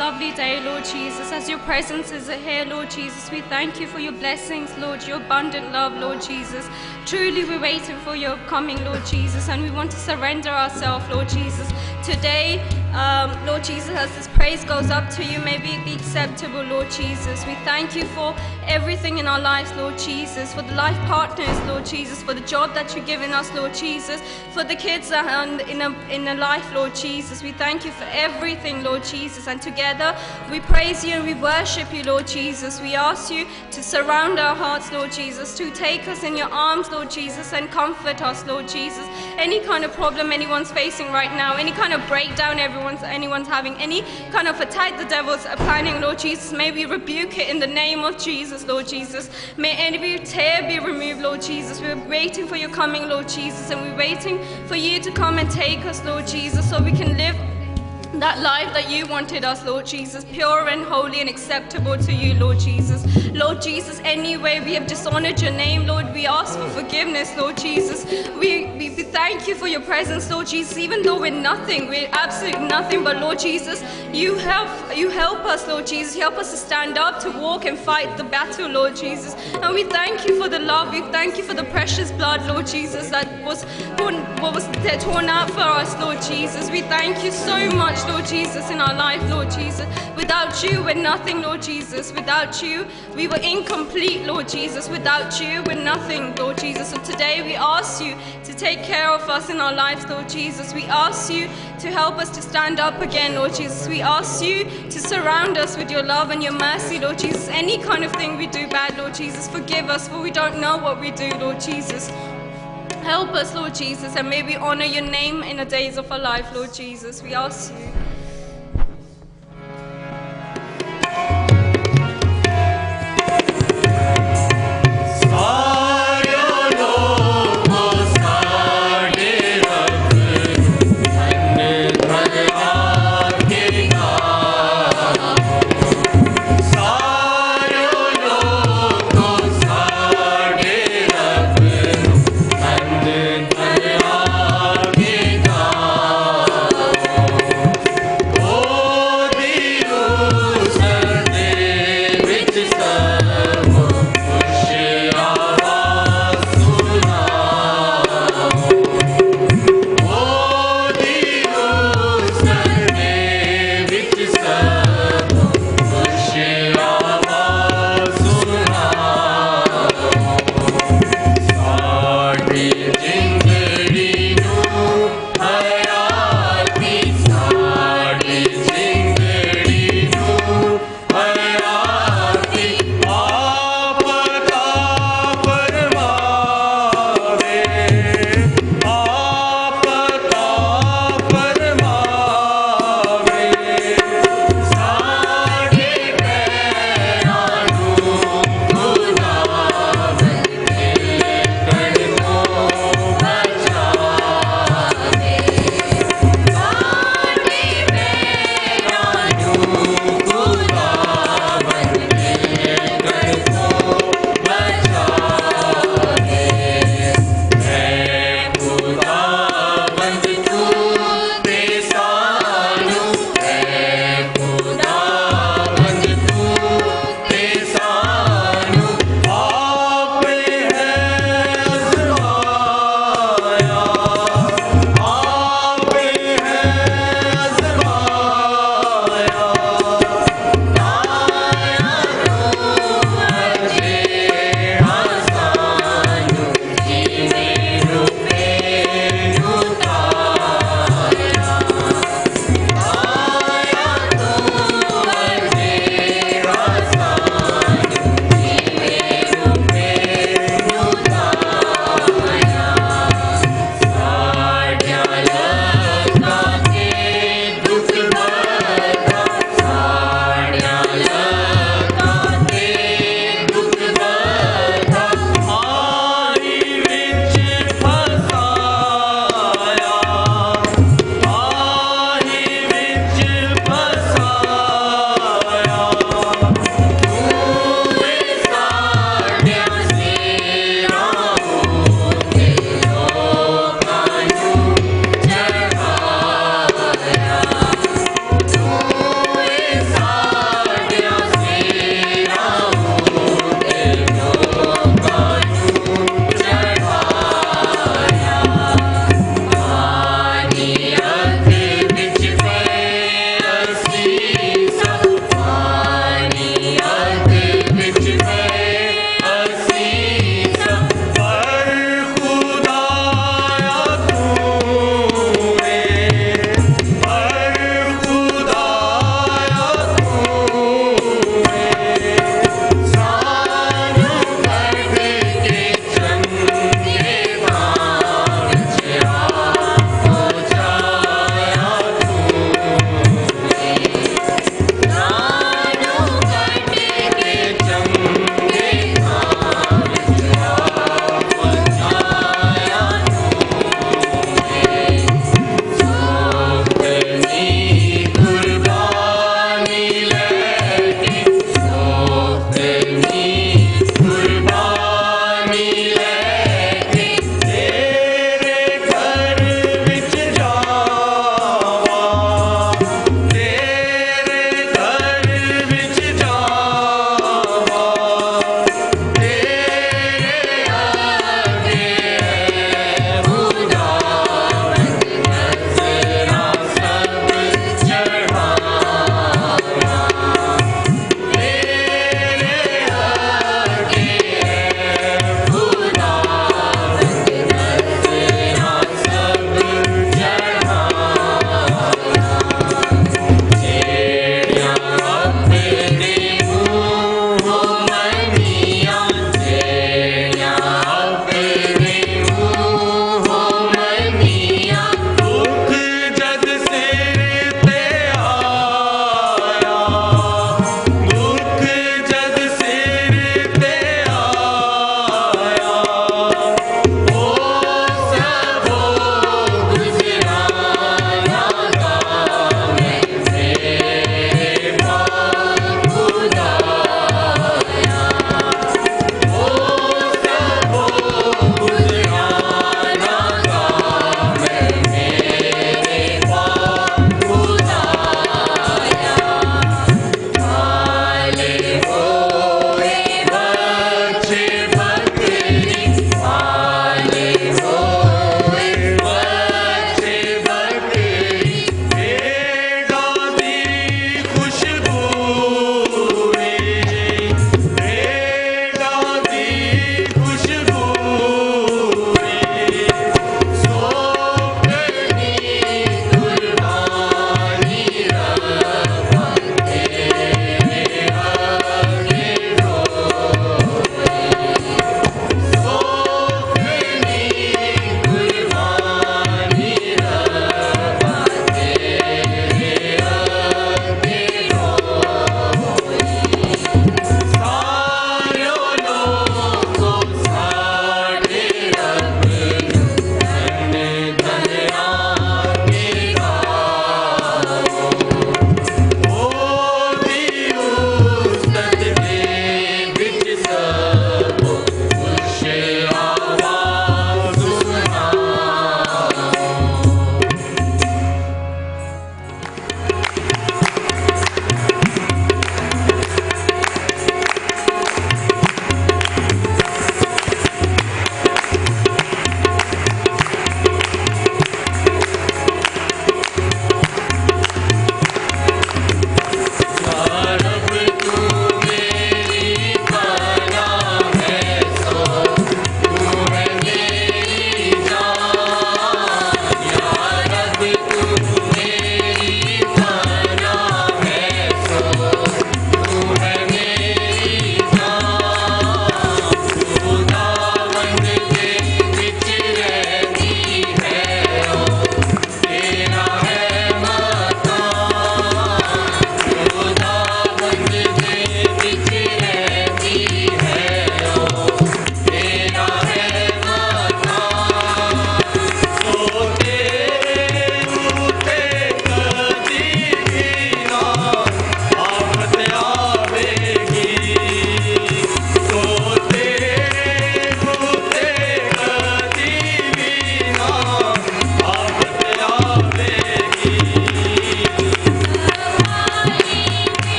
lovely day, Lord Jesus, as your presence is here, Lord Jesus. We thank you for your blessings, Lord, your abundant love, Lord Jesus. Truly, we're waiting for your coming, Lord Jesus, and we want to surrender ourselves, Lord Jesus. Today, Lord Jesus, as this praise goes up to you, may it be acceptable, Lord Jesus. We thank you for everything in our lives, Lord Jesus, for the life partners, Lord Jesus, for the job that you've given us, Lord Jesus, for the kids that are in a life, Lord Jesus. We thank you for everything, Lord Jesus, and together we praise you and we worship you, Lord Jesus. We ask you to surround our hearts, Lord Jesus, to take us in your arms, Lord Jesus, and comfort us, Lord Jesus. Any kind of problem anyone's facing right now, any kind of breakdown anyone's having, any kind of attack the devil's planning, Lord Jesus, may we rebuke it in the name of Jesus, Lord Jesus. May every tear be removed, Lord Jesus. We're waiting for your coming, Lord Jesus, and we're waiting for you to come and take us, Lord Jesus, so we can live that life that you wanted us, Lord Jesus, pure and holy and acceptable to you, Lord Jesus. Lord Jesus, any way we have dishonored your name, Lord, we ask for forgiveness, Lord Jesus. We thank you for your presence, Lord Jesus, even though we're nothing, we're absolutely nothing, but Lord Jesus, you help us, Lord Jesus. You help us to stand up, to walk and fight the battle, Lord Jesus. And we thank you for the love, we thank you for the precious blood, Lord Jesus, that was torn out for us, Lord Jesus. We thank you so much, Lord Jesus, in our life, Lord Jesus. Without you, we're nothing, Lord Jesus. Without you, we were incomplete, Lord Jesus. Without you, we're nothing, Lord Jesus. So today we ask you to take care of us in our lives, Lord Jesus. We ask you to help us to stand up again, Lord Jesus. We ask you to surround us with your love and your mercy, Lord Jesus. Any kind of thing we do bad, Lord Jesus, forgive us, for we don't know what we do, Lord Jesus. Help us, Lord Jesus, and may we honor your name in the days of our life, Lord Jesus. We ask you.